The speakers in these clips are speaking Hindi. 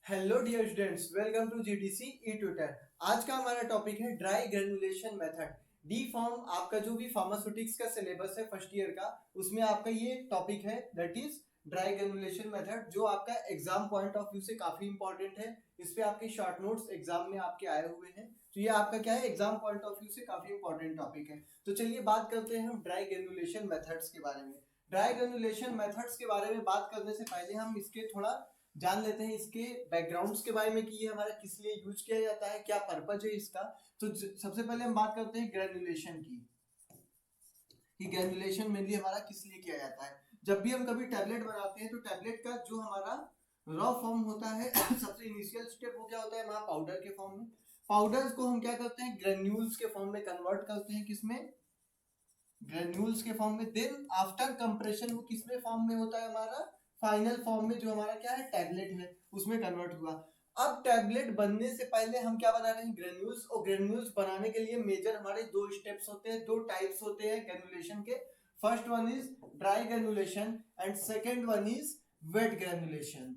Hello dear students, welcome to GDC e tutor. आज का हमारा टॉपिक है dry granulation method. The form आपका जो भी फार्मास्यूटिक्स का सिलेबस है फर्स्ट ईयर का, उसमें आपका ये टॉपिक है, that is dry granulation method, जो आपका एग्जाम पॉइंट ऑफ व्यू से काफी इंपॉर्टेंट है। इस पे आपके शॉर्ट नोट्स एग्जाम में आपके आए हुए हैं, तो ये आपका क्या है, एग्जाम पॉइंट ऑफ व्यू से काफी इंपॉर्टेंट टॉपिक है। तो चलिए बात करते हैं हम ड्राई ग्रेनुलेशन मेथड्स के बारे में। ड्राई ग्रेनुलेशन मेथड्स के बारे में बात करने से पहले हम इसके थोड़ा जान लेते हैं, इसके बैकग्राउंड्स के बारे में कि ये हमारा किस लिए यूज किया जाता है, क्या पर्पज है इसका। तो सबसे पहले हम बात करते हैं ग्रेनुलेशन की, कि ग्रेनुलेशन मेनली हमारा किस लिए किया जाता है। जब भी हम कभी टैबलेट बनाते हैं तो टैबलेट का जो हमारा रॉ फॉर्म होता है सबसे इनिशियल स्टेप वो क्या होता है, हमारा पाउडर के फॉर्म में। पाउडर्स को हम क्या करते हैं, ग्रेन्यूल्स के फॉर्म में कन्वर्ट करते हैं, किसमें, ग्रेन्यूल्स के फॉर्म में। देन आफ्टर कंप्रेशन वो किसमें फॉर्म में होता है, हमारा फाइनल फॉर्म में, जो हमारा क्या है, टैबलेट है, उसमें कन्वर्ट हुआ। अब टैबलेट बनने से पहले हम क्या बना रहे हैं, ग्रेन्यूल्स। और ग्रेन्यूल्स बनाने के लिए मेजर हमारे दो स्टेप्स होते हैं, दो टाइप्स होते हैं ग्रेनुलेशन के। First one is dry granulation and second one is wet granulation.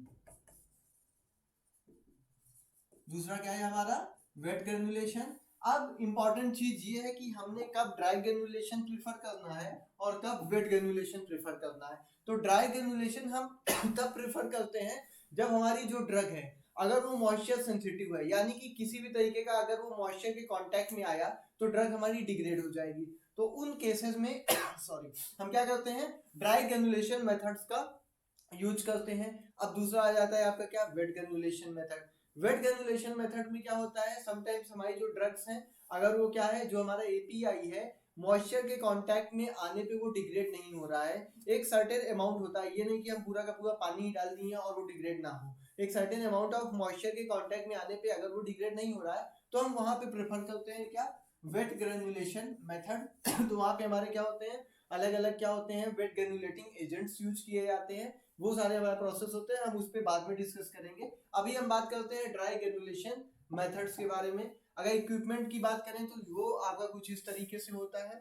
दूसरा क्या है हमारा, वेट ग्रेनुलेशन। अब इंपॉर्टेंट चीज ये है कि हमने कब ड्राई ग्रेनुलेशन प्रीफर करना है और कब वेट ग्रेनुलेशन प्रीफर करना है। तो ड्राई ग्रेनुलेशन हम तब प्रीफर करते हैं जब हमारी जो ड्रग है, अगर वो मॉइस्चर सेंसिटिव है, यानी कि किसी भी तरीके का अगर वो मॉइस्चर के कांटेक्ट में आया तो ड्रग हमारी डिग्रेड हो जाएगी। तो उन केसेस में सॉरी, हम क्या करते हैं, ड्राई ग्रेनुलेशन मेथड्स का यूज करते हैं। अब दूसरा आ जाता है आपका क्या, wet granulation method. Wet granulation method में क्या होता है, समटाइम्स हमारी जो ड्रग्स हैं, अगर वो क्या है, जो हमारा एपीआई है, मॉइस्चर के कांटेक्ट में आने पे वो डिग्रेड नहीं हो रहा है। एक सर्टेन अमाउंट होता है, ये नहीं कि हम पूरा का पूरा पानी ही डाल दिए और वो डिग्रेड ना हो। एक सर्टेन अमाउंट ऑफ मॉइस्चर के कांटेक्ट में आने पे अगर वो डिग्रेड नहीं हो रहा है तो हम वहां पे प्रेफर करते हैं क्या, वेट ग्रेनुलेशन मेथड। तो वहां पे हमारे क्या होते हैं, अलग अलग क्या होते हैं, वेट ग्रेनुलेटिंग एजेंट्स यूज किए जाते हैं। वो सारे हमारे प्रोसेस होते हैं, हम उस पर बाद में डिस्कस करेंगे। अभी हम बात करते हैं ड्राई ग्रेनुलेशन मेथड्स के बारे में। अगर इक्विपमेंट की बात करें तो वो आपका कुछ इस तरीके से होता है।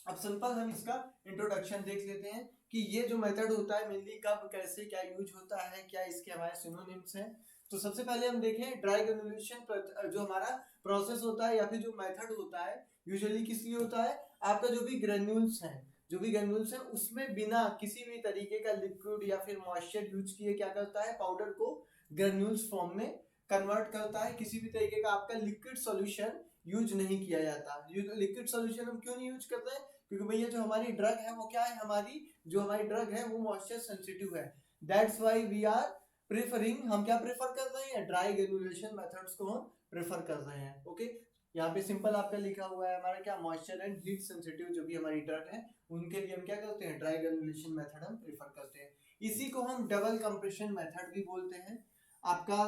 अब सिंपल हम इसका इंट्रोडक्शन देख लेते हैं कि ये जो मेथड होता है मेनली कब कैसे क्या यूज होता है, क्या इसके हमारे सिनोनिम्स हैं। तो सबसे पहले हम देखें ड्राई ग्रेनुलेशन जो हमारा प्रोसेस होता है या फिर जो मेथड होता है, यूजुअली किस लिए होता है, आपका जो भी ग्रेन्यूल्स हैं, जो भी ग्रेन्यूल्स हैं उसमें बिना किसी भी तरीके का लिक्विड या फिर मॉइस्चर यूज किए क्या करता है, पाउडर को ग्रेन्यूल्स फॉर्म में कन्वर्ट करता है। किसी भी तरीके का आपका लिक्विड सॉल्यूशन यूज नहीं किया जाता। लिक्विड सॉल्यूशन हम क्यों नहीं यूज करते हैं, क्योंकि भैया जो हमारी ड्रग है वो क्या है, हमारी जो हमारी ड्रग है वो मॉइस्चर सेंसिटिव है। That's why we are preferring, हम क्या प्रेफर कर रहे हैं, ड्राई ग्रेनुलेशन मेथड्स को हम प्रेफर कर रहे हैं। ओके, यहाँ पे सिंपल आपका लिखा हुआ है हमारा क्या, मॉइस्चर एंड हीट सेंसिटिव जो भी हमारी ड्रग है उनके लिए हम क्या करते हैं, ड्राई ग्रेनुलेशन मेथड हम प्रेफर करते हैं। इसी को हम डबल कंप्रेशन मेथड भी बोलते हैं। आपका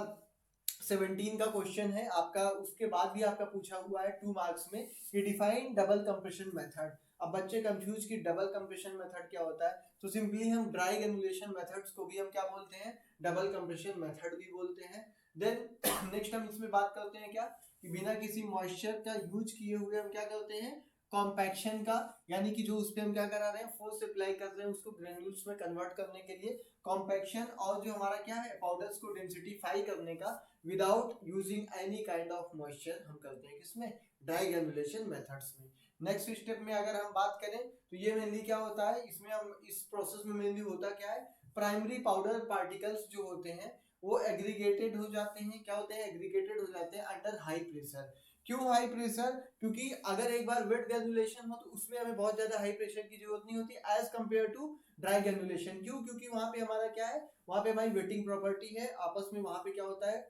17 का क्वेश्चन है आपका, उसके बाद भी आपका पूछा हुआ है 2 मार्क्स में कि डिफाइन डबल कंप्रेशन मेथड। अब बच्चे कंफ्यूज कि डबल कंप्रेशन मेथड क्या होता है, तो सिंपली हम ड्राई ग्रेनुलेशन मेथड्स को भी हम क्या बोलते हैं, डबल कंप्रेशन मेथड भी बोलते हैं। देन नेक्स्ट हम इसमें बात करते हैं क्या, कि बिना किसी मॉइस्चर का यूज किए हुए हम क्या करते हैं, कॉम्पैक्शन का, यानी कि जो उस पे हम क्या करा रहे हैं, फोर्स अप्लाई कर रहे हैं उसको ग्रेन्यूल्स में कन्वर्ट करने के लिए कॉम्पैक्शन, और जो हमारा क्या है, पाउडर्स को डेंसिटीफाई करने का without using any kind of moisture हम करते हैं, किसमें, ड्राई ग्रेनुलेशन मेथड्स में। नेक्स्ट स्टेप में अगर हम बात करें तो ये मेनली क्या होता है, इसमें हम इस प्रोसेस में मेनली होता क्या है, प्राइमरी पाउडर पार्टिकल्स जो होते हैं वो एग्रीगेटेड हो जाते हैं, क्या होते हैं, एग्रीगेटेड हो जाते हैं अंडर हाई प्रेशर। क्यों हाई प्रेशर, क्योंकि अगर एक बार वेट ग्रेनुलेशन हो तो उसमें हमें बहुत ज्यादा हाई प्रेशर की जरूरत नहीं होती as compare to dry granulation. क्यों, क्योंकि वहां पे हमारा क्या है, वहां पे हमारी वेटिंग प्रॉपर्टी है, आपस में वहां पे क्या होता है,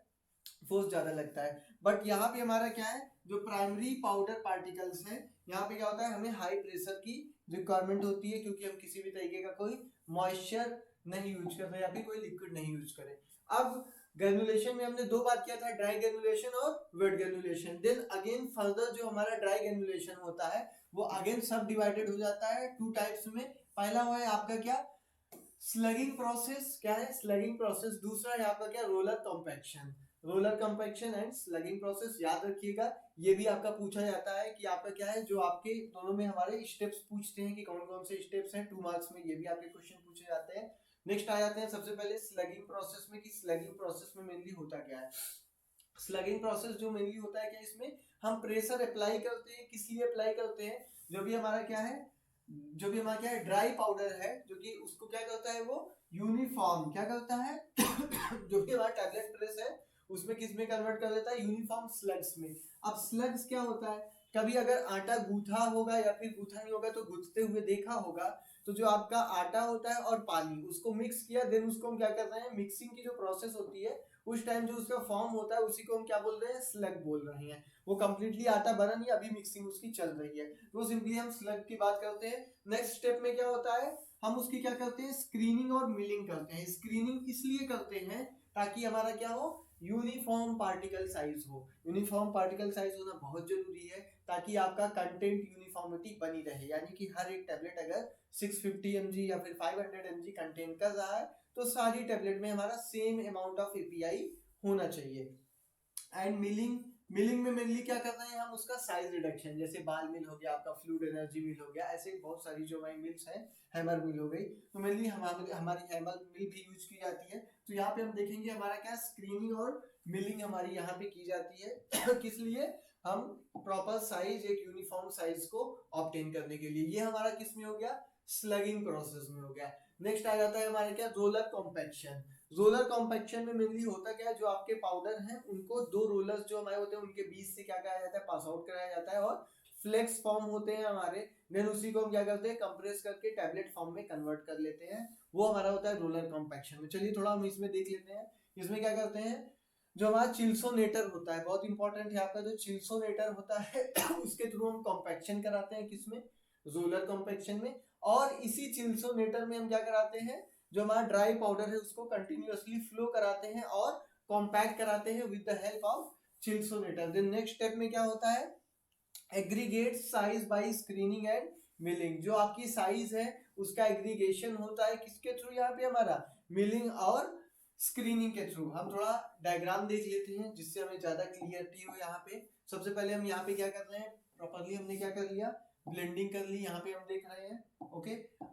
फोर्स ज्यादा लगता है। बट यहाँ पे हमारा क्या है, जो प्राइमरी पाउडर पार्टिकल्स है, यहाँ पे क्या होता है, हमें हाई प्रेशर की रिक्वायरमेंट होती है, क्योंकि हम किसी भी तरीके का कोई मॉइस्चर नहीं यूज कर रहे या फिर कोई लिक्विड नहीं यूज करें। अब ग्रेनुलेशन में हमने दो बात किया था, ड्राई ग्रेनुलेशन और wet granulation. Then again further जो हमारा ड्राई ग्रेनुलेशन होता है वो अगेन सब डिवाइडेड हो जाता है 2 टाइप्स में। पहला हुआ है आपका क्या, स्लगिंग प्रोसेस, क्या है, स्लगिंग प्रोसेस। दूसरा है आपका क्या, roller compaction. Roller compaction and स्लगिंग process याद रखिएगा, ये भी आपका पूछा जाता है कि आपका क्या है, जो आपके दोनों में हमारे स्टेप्स पूछते हैं कि कौन कौन से स्टेप्स हैं, 2 मार्क्स में ये भी आपके क्वेश्चन पूछे जाते हैं। नेक्स्ट आ जाते हैं सबसे पहले स्लगिंग प्रोसेस में, कि स्लगिंग प्रोसेस में मेनली होता क्या है। स्लगिंग प्रोसेस जो मेनली होता है क्या, इसमें हम प्रेशर अप्लाई करते हैं, किस लिए अप्लाई करते हैं, जो भी हमारा क्या है, जो भी हमारा क्या है ड्राई पाउडर है, जो कि उसको क्या करता है वो यूनिफॉर्म क्या करता है जो भी हमारा टैबलेट प्रेस है उसमें किस में कन्वर्ट कर देता है, यूनिफॉर्म स्लग्स में। अब स्लग्स क्या होता है, कभी अगर आटा गूथा होगा या फिर गूथा नहीं होगा तो गूथते हुए देखा होगा, तो जो आपका आटा होता है और पानी उसको मिक्स किया, देन उसको हम क्या कर रहे हैं, मिक्सिंग की जो प्रोसेस होती है उस टाइम जो उसका फॉर्म होता है उसी को हम क्या बोल रहे हैं, स्लग बोल रहे हैं। वो कंप्लीटली आटा बना नहीं, अभी मिक्सिंग उसकी चल रही है, तो सिंपली हम स्लग की बात करते हैं। नेक्स्ट स्टेप में क्या होता है, हम उसकी क्या करते हैं, स्क्रीनिंग और मिलिंग करते हैं। स्क्रीनिंग इसलिए करते हैं ताकि हमारा क्या हो, यूनिफॉर्म पार्टिकल साइज हो। यूनिफॉर्म पार्टिकल साइज होना बहुत जरूरी है ताकि आपका कंटेंट यूनिफॉर्मिटी बनी रहे, यानी कि हर एक टैबलेट अगर 650 mg या फिर 500 mg कंटेंट कर रहा है तो सारी टैबलेट में हमारा सेम अमाउंट ऑफ एपीआई होना चाहिए। एंड मिलिंग में मेनली क्या कर रहे हैं हम, उसका साइज रिडक्शन, जैसे बाल मिल हो गया, आपका फ्लूइड एनर्जी मिल हो गया, ऐसे बहुत सारी जो हमारी मिल्स हैं, हैमर मिल हो गई, तो मेनली हमारी हैमर मिल भी यूज की जाती है। तो यहाँ पे हम देखेंगे हमारा क्या स्क्रीनिंग और मिलिंग हमारी यहाँ पे की जाती है किस लिए, हम प्रॉपर साइज, एक यूनिफॉर्म साइज को ऑब्टेन करने के लिए। ये हमारा किस में हो गया, स्लगिंग प्रोसेस में हो गया। नेक्स्ट आ जाता है हमारे क्या, रोलर कॉम्पैक्शन। रोलर कॉम्पैक्शन में मेनली होता क्या है, जो आपके पाउडर हैं उनको दो रोलर्स जो हमारे होते हैं उनके बीच से क्या कराया जाता है, पास आउट कराया जाता है, और फ्लेक्स फॉर्म होते हैं हमारे, देन उसी को हम क्या करते हैं, कंप्रेस करके टैबलेट फॉर्म में कन्वर्ट कर लेते हैं, वो हमारा होता है रोलर कॉम्पैक्शन में। चलिए थोड़ा हम इसमें देख लेते हैं, इसमें क्या करते हैं, जो हमारा चिल्सोनेटर होता है, बहुत इंपॉर्टेंट है आपका जो चिल्सोनेटर होता है उसके थ्रू हम कॉम्पैक्शन कराते हैं, किसमें, रोलर कॉम्पैक्शन में। और इसी चिल्सोनेटर में हम क्या कराते हैं, जो हमारा ड्राई पाउडर है उसको कंटिन्यूअसली फ्लो कराते हैं और कॉम्पैक्ट कराते हैं with the help of chilsonator. Then next step में क्या होता है, aggregate size by screening and milling. जो आपकी साइज है उसका एग्रीगेशन होता है किसके थ्रू, यहाँ पे हमारा मिलिंग और स्क्रीनिंग के थ्रू। हम थोड़ा डायग्राम देख लेते हैं जिससे हमें ज्यादा क्लियरिटी हो। यहाँ पे सबसे पहले हम यहाँ पे क्या कर रहे हैं, प्रॉपरली हमने क्या कर लिया, ब्लेंडिंग कर ली, यहाँ पे हम देख रहे हैं। ओके,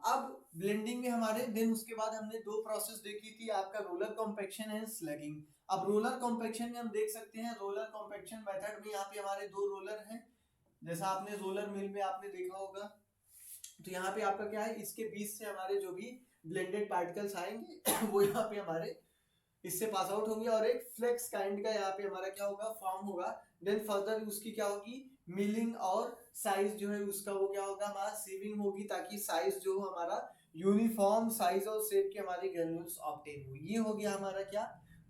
अब ब्लेंडिंग में हमारे, देन उसके बाद हमने दो प्रोसेस देखी थी, आपका रोलर कॉम्पैक्शन एंड स्लगिंग। अब रोलर कॉम्पैक्शन में हम देख सकते हैं, रोलर कॉम्पैक्शन मेथड में यहाँ पे हमारे दो रोलर हैं, जैसा आपने रोलर मिल में आपने देखा होगा। तो यहाँ पे आपका क्या है, इसके बीच से हमारे जो भी ब्लेंडेड पार्टिकल्स आएंगे वो यहाँ पे हमारे इससे पास आउट होंगे और एक फ्लेक्स काइंड का यहाँ पे हमारा क्या होगा, फॉर्म होगा। देन फर्दर उसकी क्या होगी, मिलिंग और साइज जो है उसका वो क्या होगा, हमारा सीविंग होगी, ताकि साइज जो हमारा यूनिफॉर्म साइज और शेप के हमारे ग्रेन्यूल्स ऑब्टेन हो। ये हो गया हमारा क्या,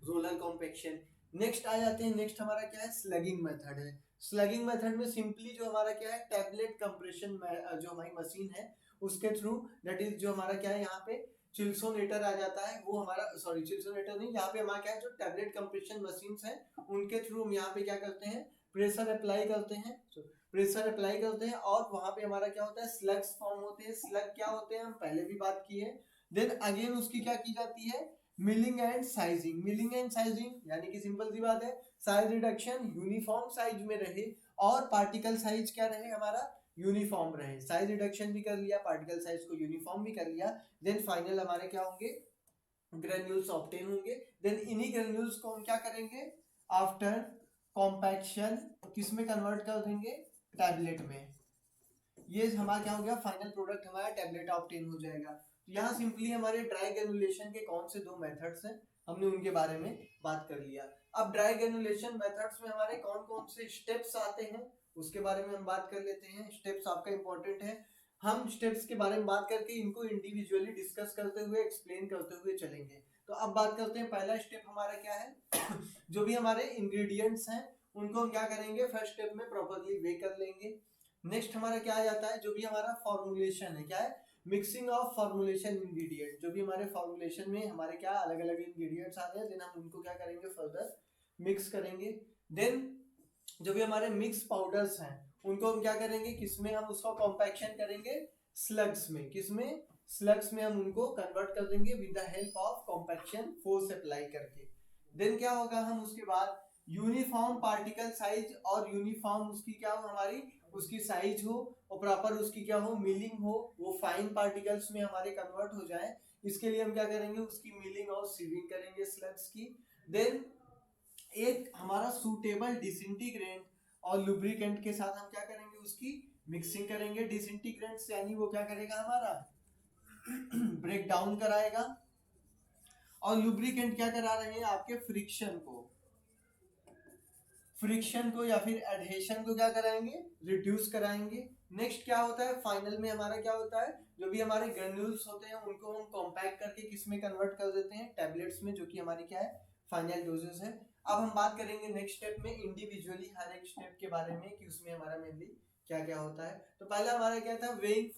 रोलर कॉम्पैक्शन। नेक्स्ट आ जाते हैं, नेक्स्ट हमारा क्या है, स्लगिंग मेथड है। स्लगिंग मेथड में सिंपली जो हमारा क्या है, टैबलेट कंप्रेशन जो हमारी मशीन है उसके थ्रू, दैट इज जो हमारा क्या है यहाँ पे चिल्सोनेटर आ जाता है, वो हमारा, सॉरी चिल्सोनेटर नहीं, यहाँ पे हमारा क्या है, जो टैबलेट कंप्रेशन मशीन्स हैं उनके थ्रू हम यहाँ पे क्या करते हैं, प्रेशर अप्लाई करते हैं, प्रेशर अप्लाई करते हैं, और वहां पे हमारा क्या होता है, स्लग्स फॉर्म होते हैं। स्लग क्या होते हैं हम पहले भी बात की है। देन अगेन उसकी क्या की जाती है, milling and sizing. Milling and sizing यानी कि सिंपल सी बात है, साइज रिडक्शन यूनिफॉर्म साइज में रहे और पार्टिकल साइज क्या रहे हमारा, यूनिफॉर्म रहे। साइज रिडक्शन भी कर लिया, पार्टिकल साइज को यूनिफॉर्म भी कर लिया, देन फाइनल हमारे क्या होंगे, ग्रेन्यूल्स ऑब्टेन होंगे। देन इन्हीं ग्रेन्यूल्स को हम क्या करेंगे, आफ्टर कॉम्पैक्शन किस में कन्वर्ट कर देंगे, टैबलेट में। ये हमारा क्या हो गया, फाइनल प्रोडक्ट हमारा टैबलेट ऑब्टेन हो जाएगा। तो यहाँ सिंपली हमारे ड्राई ग्रेनुलेशन के कौन से दो मेथड्स हैं, हमने उनके बारे में बात कर लिया। अब ड्राई ग्रेनुलेशन मेथड्स में हमारे कौन कौन से स्टेप्स आते हैं उसके बारे में हम बात कर लेते हैं। स्टेप्स आपका इंपॉर्टेंट है, हम स्टेप्स के बारे में बात करके इनको इंडिविजुअली डिस्कस करते हुए, एक्सप्लेन करते हुए चलेंगे। तो अब बात करते हैं, पहला स्टेप हमारा क्या है जो भी हमारे इंग्रेडिएंट्स हैं उनको हम क्या करेंगे, फर्स्ट स्टेप में प्रॉपर्ली वे कर लेंगे। नेक्स्ट हमारा क्या आ जाता है, जो भी हमारा फॉर्मुलेशन है, क्या है, मिक्सिंग ऑफ फॉर्मुलेशन इंग्रेडिएंट। जो भी हमारे फॉर्मुलेशन में हमारे क्या अलग अलग इंग्रेडिएंट्स आ रहे हैं, देन हम उनको क्या करेंगे, फर्दर मिक्स करेंगे। देन जो भी हमारे मिक्स पाउडर्स हैं उनको हम क्या करेंगे, किसमें हम उसका कॉम्पैक्शन करेंगे, स्लग्स में। किसमें, स्लग्स में हम उनको कन्वर्ट कर देंगे with the help of compaction force apply करके। देन क्या होगा, हम उसके बाद यूनिफॉर्म पार्टिकल साइज और यूनिफॉर्म उसकी क्या हो, हमारी उसकी साइज हो और प्रॉपर उसकी क्या हो, मिलिंग हो, वो फाइन पार्टिकल्स में हमारे कन्वर्ट हो जाए। इसके लिए हम क्या करेंगे, उसकी मिलिंग और सीविंग करेंगे स्लग्स की। देन एक हमारा सूटेबल डिसइंटीग्रेंट और लुब्रिकेंट के साथ हम क्या करेंगे, उसकी मिक्सिंग करेंगे। डिसइंटीग्रेंट्स यानी वो क्या करेगा, हमारा ब्रेक डाउन कराएगा, और लुब्रिकेंट क्या करा रहे हैं, आपके फ्रिक्शन को या फिर एडहेशन को क्या कराएंगे, रिड्यूस कराएंगे। नेक्स्ट क्या होता है, फाइनल में हमारा क्या होता है, जो भी हमारे ग्रेन्यूल्स होते हैं उनको हम कॉम्पैक्ट करके किस में कन्वर्ट कर देते हैं, टैबलेट्स में, जो कि हमारी क्या है, फाइनल डोजेस है। अब हम बात करेंगे नेक्स्ट स्टेप में इंडिविजुअली हर एक स्टेप के बारे में कि उसमें हमारा मेनली क्या क्या होता है। तो पहला हमारा क्या था, वेइंग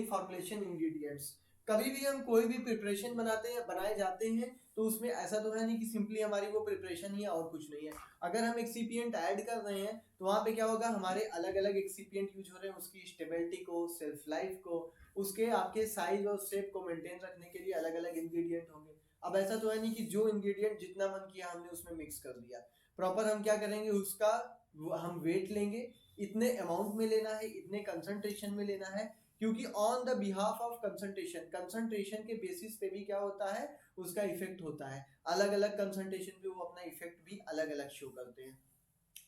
फॉर्मुलेशन इंग्रेडिएंट्स। कभी भी हम कोई भी प्रिपरेशन बनाते हैं, बनाए जाते हैं, तो उसमें ऐसा तो है नहीं कि सिंपली हमारी वो प्रिपरेशन ही है और कुछ नहीं है। अगर हम एक्सिपिएंट ऐड कर रहे हैं तो वहां पे क्या होगा, हमारे अलग अलग एक्सिपिएंट यूज हो रहे हैं, उसकी स्टेबिलिटी को, सेल्फ लाइफ को, उसके आपके साइज और शेप को मेंटेन रखने के लिए अलग अलग इंग्रेडिएंट होंगे। अब ऐसा तो है नहीं कि जो इंग्रेडिएंट जितना मन किया हमने उसमें मिक्स कर दिया। प्रॉपर हम क्या करेंगे, उसका हम वेट लेंगे, इतने अमाउंट में लेना है, इतने कंसंट्रेशन में लेना है, क्योंकि on the behalf of concentration के बेसिस पे भी क्या होता है, उसका इफेक्ट होता है। अलग अलग कंसंट्रेशन पे वो अपना इफेक्ट भी अलग अलग शो करते हैं।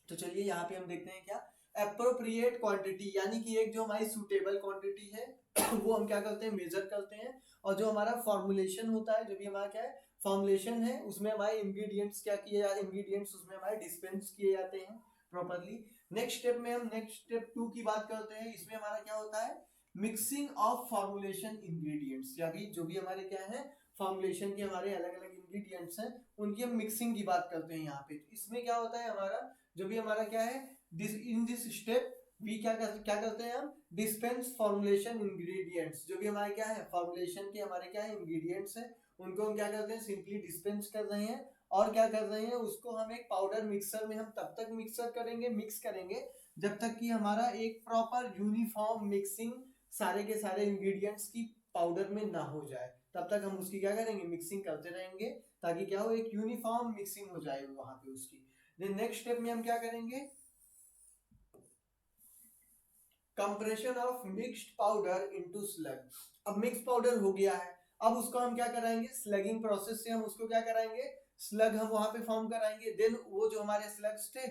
तो चलिए यहाँ पे हम देखते हैं क्या, एप्रोप्रिएट क्वांटिटी, यानी कि एक जो हमारी सुटेबल क्वांटिटी है वो हम क्या करते हैं, मेजर करते हैं। और जो हमारा फॉर्मुलेशन होता है, जो भी हमारा क्या है फॉर्मुलेशन है, उसमें हमारे इंग्रेडिएंट्स क्या किए जाते हैं, इंग्रेडिएंट्स उसमें हमारे डिस्पेंस किए जाते हैं प्रॉपरली। नेक्स्ट स्टेप में हम नेक्स्ट स्टेप 2 की बात करते हैं। इसमें हमारा क्या होता है, मिक्सिंग ऑफ फॉर्मुलेशन इंग्रेडिएंट्स, या भी जो भी हमारे क्या है फॉर्मुलेशन के हमारे अलग अलग इंग्रेडिएंट्स हैं, उनकी हम मिक्सिंग की बात करते हैं यहाँ पे। इसमें क्या होता है, हमारा जो भी हमारा क्या है, इन दिस स्टेप वी क्या करते हैं, हम डिस्पेंस फॉर्मुलेशन इंग्रेडिएंट्स, जो भी हमारे क्या है फॉर्मुलेशन के हमारे क्या है इंग्रेडिएंट्स हैं, उनको हम क्या करते हैं, सिंपली डिस्पेंस कर रहे हैं। और क्या कर रहे हैं, उसको हम एक पाउडर मिक्सर में हम तब तक मिक्स करेंगे जब तक कि हमारा एक प्रॉपर यूनिफॉर्म मिक्सिंग सारे के सारे इंग्रेडिएंट्स की पाउडर में ना हो जाए, तब तक हम उसकी क्या करेंगे, मिक्सिंग करते रहेंगे, ताकि क्या हो, एक यूनिफॉर्म मिक्सिंग हो जाए वहां पे उसकी। देन नेक्स्ट स्टेप में हम क्या करेंगे, compression of mixed powder into slug. अब मिक्स पाउडर हो गया है, अब उसको हम क्या कराएंगे, स्लगिंग प्रोसेस से हम उसको क्या कराएंगे, स्लग हम वहां पे फॉर्म कराएंगे। देन वो जो हमारे स्लग्स थे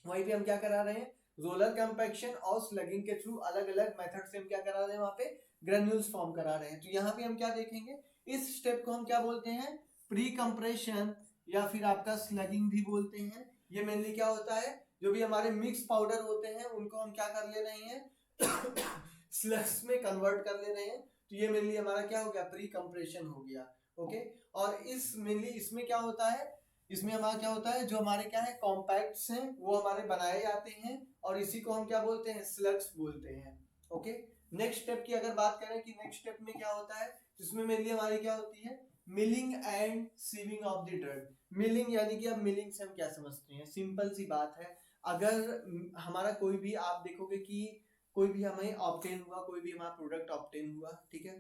वहीं पे हम क्या करा रहे हैं, रोलर कंपैक्शन और स्लगिंग के थ्रू अलग अलग मेथड से हम क्या करा रहे हैं, वहां पे ग्रेन्यूल्स फॉर्म करा रहे हैं। तो यहाँ पे हम क्या देखेंगे, इस स्टेप को हम क्या बोलते हैं, प्री कंप्रेशन या फिर आपका स्लगिंग भी बोलते हैं। ये मेनली क्या होता है, जो भी हमारे मिक्स पाउडर होते हैं उनको हम क्या कर ले रहे हैं स्लग्स में कन्वर्ट कर ले रहे हैं। तो ये मेनली हमारा क्या हो गया, प्री कंप्रेशन हो गया। ओके, और इस मेनली इसमें क्या होता है, इसमें हमारा क्या होता है, जो हमारे क्या है कॉम्पैक्ट्स हैं वो हमारे बनाए जाते हैं, और इसी को हम क्या बोलते हैं, स्लग्स बोलते हैं। ओके, नेक्स्ट स्टेप की अगर बात करें कि नेक्स्ट स्टेप में क्या होता है, इसमें मेनली हमारी क्या होती है, milling and sieving of the drug. Milling यानी कि अब मिलिंग से हम क्या समझते हैं, सिंपल सी बात है, अगर हमारा कोई भी आप देखोगे कि कोई भी हमें ऑब्टेन हुआ, कोई भी हमारा प्रोडक्ट ऑब्टेन हुआ, ठीक है,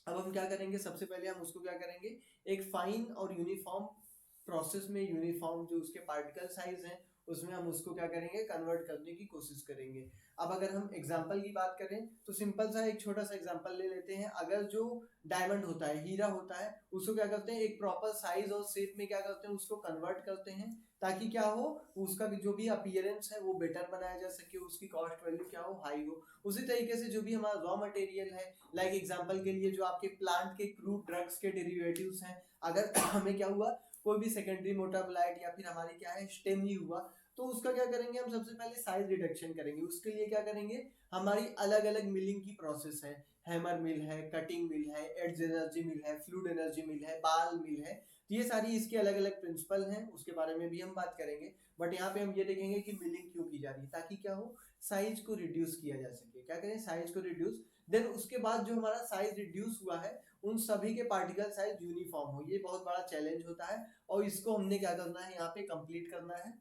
अब हम क्या करेंगे, सबसे पहले हम उसको क्या करेंगे, एक फाइन और यूनिफॉर्म प्रोसेस में, यूनिफॉर्म जो उसके पार्टिकल साइज हैं उसमें हम उसको क्या करेंगे, कन्वर्ट करने की कोशिश करेंगे। अब अगर हम एग्जांपल की बात करें तो सिंपल सा एक छोटा सा एग्जांपल ले लेते हैं। अगर जो डायमंड होता है, हीरा होता है, उसको क्या करते हैं, एक प्रॉपर साइज और शेप में क्या करते हैं, उसको कन्वर्ट करते हैं, ताकि क्या हो, उसका जो भी अपीयरेंस है वो बेटर बनाया जा सके, उसकी कॉस्ट वैल्यू क्या हो, हाई हो। उसी तरीके से जो भी हमारा रॉ मटेरियल है, लाइक एग्जांपल के लिए जो आपके प्लांट के क्रूड ड्रग्स के डेरिवेटिव्स हैं, अगर हमें क्या हुआ, कोई भी सेकेंडरी मेटाबोलाइट या फिर हमारी क्या है स्टेम ही हुआ, तो उसका क्या करेंगे, हम सबसे पहले साइज रिडक्शन करेंगे। उसके लिए क्या करेंगे, हमारी अलग अलग मिलिंग की प्रोसेस है, हैमर मिल है, कटिंग मिल है, एड्ज एनर्जी मिल है, फ्लूइड एनर्जी मिल है, बाल मिल है, तो ये सारी इसके अलग अलग प्रिंसिपल हैं, उसके बारे में भी हम बात करेंगे। बट यहाँ पे हम ये देखेंगे कि मिलिंग क्यों की जा रही है, ताकि क्या हो, साइज को रिड्यूस किया जा सके। क्या करें, साइज को रिड्यूस। देन उसके बाद जो हमारा साइज रिड्यूस हुआ है उन सभी के पार्टिकल साइज यूनिफॉर्म हो, ये बहुत बड़ा चैलेंज होता है, और इसको हमने क्या करना है, यहाँ पे कंप्लीट करना है।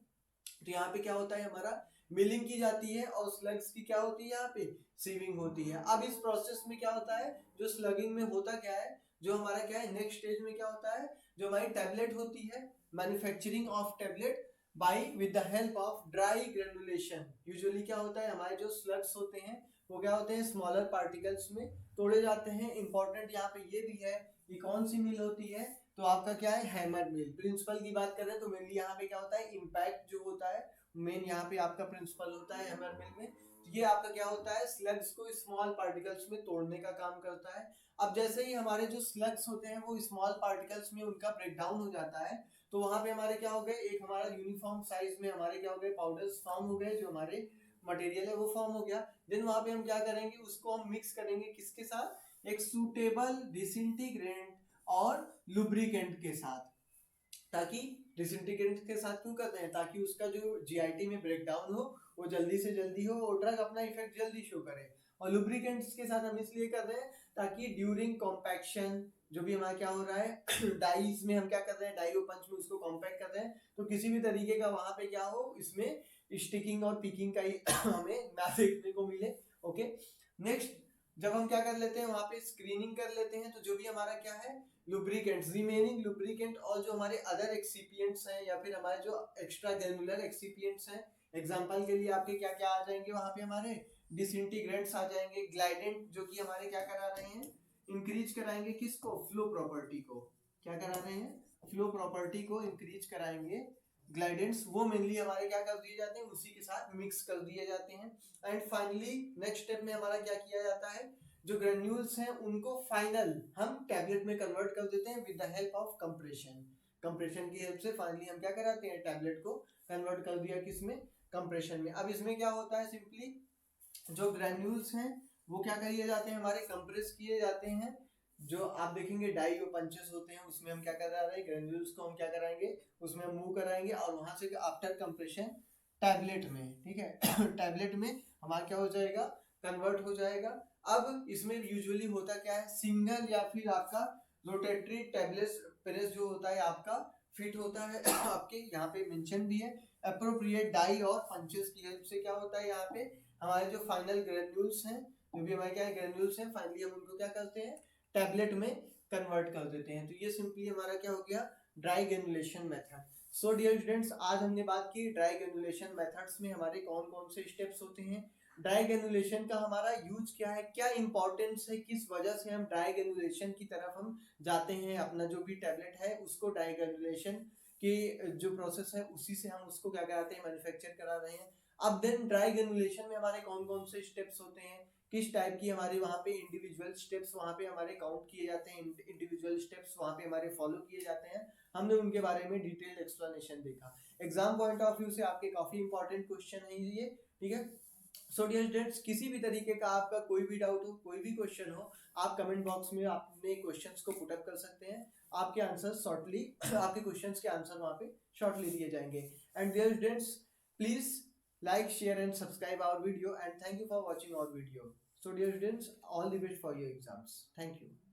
तो यहाँ पे क्या होता है, हमारा मिलिंग की जाती है, और स्लग्स की क्या होती है, यहाँ पे सीविंग होती है। अब इस प्रोसेस में क्या होता है, जो स्लगिंग में होता क्या है, जो हमारा क्या है नेक्स्ट स्टेज में क्या होता है, जो हमारी टैबलेट होती है, manufacturing of tablet by with the help of dry granulation. Usually क्या होता है, हमारे जो स्लग्स होते हैं वो क्या होते हैं, स्मॉलर पार्टिकल्स में तोड़े जाते हैं। इंपॉर्टेंट यहाँ पे ये भी है, ये कौन सी मिल होती है, तो आपका क्या है, हैमर मिल। प्रिंसिपल की बात करें तो मेनली यहाँ पे क्या होता है, इम्पैक्ट जो होता है मेन यहाँ पे आपका प्रिंसिपल होता है हैमर मिल में। तो ये आपका क्या होता है, स्लग्स को स्मॉल पार्टिकल्स में तोड़ने का काम करता है। अब जैसे ही हमारे जो स्लग्स होते हैं वो स्मॉल पार्टिकल्स में उनका ब्रेकडाउन हो जाता है, तो वहां पे हमारे क्या हो गए, एक हमारा यूनिफॉर्म साइज में हमारे क्या हो गए, पाउडर्स फॉर्म हो गए, जो हमारे मटेरियल है वो फॉर्म हो गया। देन वहां पे हम क्या करेंगे, उसको हम मिक्स करेंगे किसके साथ, एक सूटेबल डिसइंटीग्रेंट और लुब्रिकेंट के साथ। ताकि डिसइंटीग्रेंट के साथ क्यों करते हैं, ताकि उसका जो जीआईटी में ब्रेकडाउन हो वो जल्दी से जल्दी हो और ड्रग अपना इफेक्ट जल्दी शो करे। और लुब्रिकेंट्स के साथ हम इसलिए कर रहे हैं ताकि ड्यूरिंग कॉम्पैक्शन जो भी हमारा क्या हो रहा है डाइस में हम क्या कर रहे हैं, डाई पंच में उसको कॉम्पैक्ट कर रहे हैं, तो किसी भी तरीके का वहां पे क्या हो, इसमें स्टिकिंग और पिकिंग का ही हमें ना देखने को मिले। ओके, नेक्स्ट जब हम क्या कर लेते हैं, वहां पे स्क्रीनिंग कर लेते हैं, तो जो भी हमारा क्या है, लुब्रिकेंट्स, रिमेनिंग लुब्रिकेंट और जो हमारे अदर एक्सिपिएंट्स हैं या फिर हमारे जो एक्स्ट्रा ग्रैन्युलर एक्सिपिएंट्स हैं, एग्जांपल के लिए आपके क्या क्या आ जाएंगे वहां पे, हमारे डिसइंटीग्रेंट्स आ जाएंगे, ग्लाइडेंट जो कि हमारे क्या करा रहे हैं, इंक्रीज कराएंगे किसको, फ्लो प्रॉपर्टी को, क्या करा रहे हैं, फ्लो प्रॉपर्टी को इंक्रीज कराएंगे। ग्लाइडेंट्स वो मेनली हमारे क्या कर दिए जाते हैं, उसी के साथ मिक्स कर दिए जाते हैं। एंड फाइनली नेक्स्ट स्टेप में हमारा क्या किया जाता है, जो ग्रेन्यूल्स हैं उनको फाइनल हम टैबलेट में कन्वर्ट कर देते हैं with the help of compression. Compression की हेल्प से फाइनली हम क्या कराते हैं, टैबलेट को कन्वर्ट कर दिया किसमें, कंप्रेशन में। अब इसमें क्या होता है, सिंपली जो ग्रेन्यूल्स हैं वो क्या किए जाते हैं, हमारे कंप्रेस किए जाते हैं। जो आप देखेंगे डाई पंचेस होते हैं उसमें हम क्या करा रहे हैं, ग्रेन्यूल्स को हम क्या कराएंगे, उसमें हम मूव कराएंगे और वहां से आफ्टर कंप्रेशन टैबलेट में, ठीक है टैबलेट में हमारा क्या हो जाएगा, कन्वर्ट हो जाएगा। अब इसमें यूजुअली होता क्या है, सिंगल या फिर आपका रोटेटरी टैबलेट प्रेस जो होता है आपका फिट होता है आपके यहाँ पे मेंशन भी है। अप्रोप्रिएट डाई और पंचेस की हेल्प से क्या होता है, यहाँ पे हमारे जो फाइनल ग्रेन्यूल्स हैं, जो भी हमारे क्या है ग्रेन्यूल्स हैं, फाइनली हम उनको क्या करते हैं, टैबलेट में कन्वर्ट कर देते हैं। तो ये सिंपली हमारा क्या हो गया, dry granulation method. So dear students, आज हमने बात की ड्राई ग्रेन्युलेशन मेथड्स में हमारे कौन कौन से स्टेप्स होते हैं, ड्राई ग्रेन्युलेशन का हमारा यूज क्या है, क्या इंपॉर्टेंस है, किस वजह से हम ड्राई ग्रेन्युलेशन की तरफ हम जाते हैं, अपना जो भी टैबलेट है उसको ड्राई ग्रेन्युलेशन के जो प्रोसेस है उसी से हम उसको क्या कराते हैं, मैन्युफैक्चर करा रहे हैं। अब देन ड्राई ग्रेन्युलेशन में हमारे कौन कौन से स्टेप्स होते हैं, किस टाइप की हमारे वहाँ पे इंडिविजुअल स्टेप्स वहाँ पे हमारे काउंट किए जाते हैं, इंडिविजुअल स्टेप्स वहाँ पे हमारे फॉलो किए जाते हैं, हमने उनके बारे में डिटेल एक्सप्लेनेशन देखा। एग्जाम पॉइंट ऑफ व्यू से आपके काफी इंपॉर्टेंट क्वेश्चन है ये, ठीक है। सो डियर स्टूडेंट्स, किसी भी तरीके का आपका कोई भी डाउट हो, कोई भी क्वेश्चन हो, आप कमेंट बॉक्स में अपने क्वेश्चंस को पुट अप कर सकते हैं। आपके आंसर शॉर्टली आपके क्वेश्चंस के आंसर वहाँ पे शॉर्टली दिए जाएंगे। And dear students, please like, share and subscribe our video, and thank you for watching our video. So dear students, all the best for your exams. Thank you.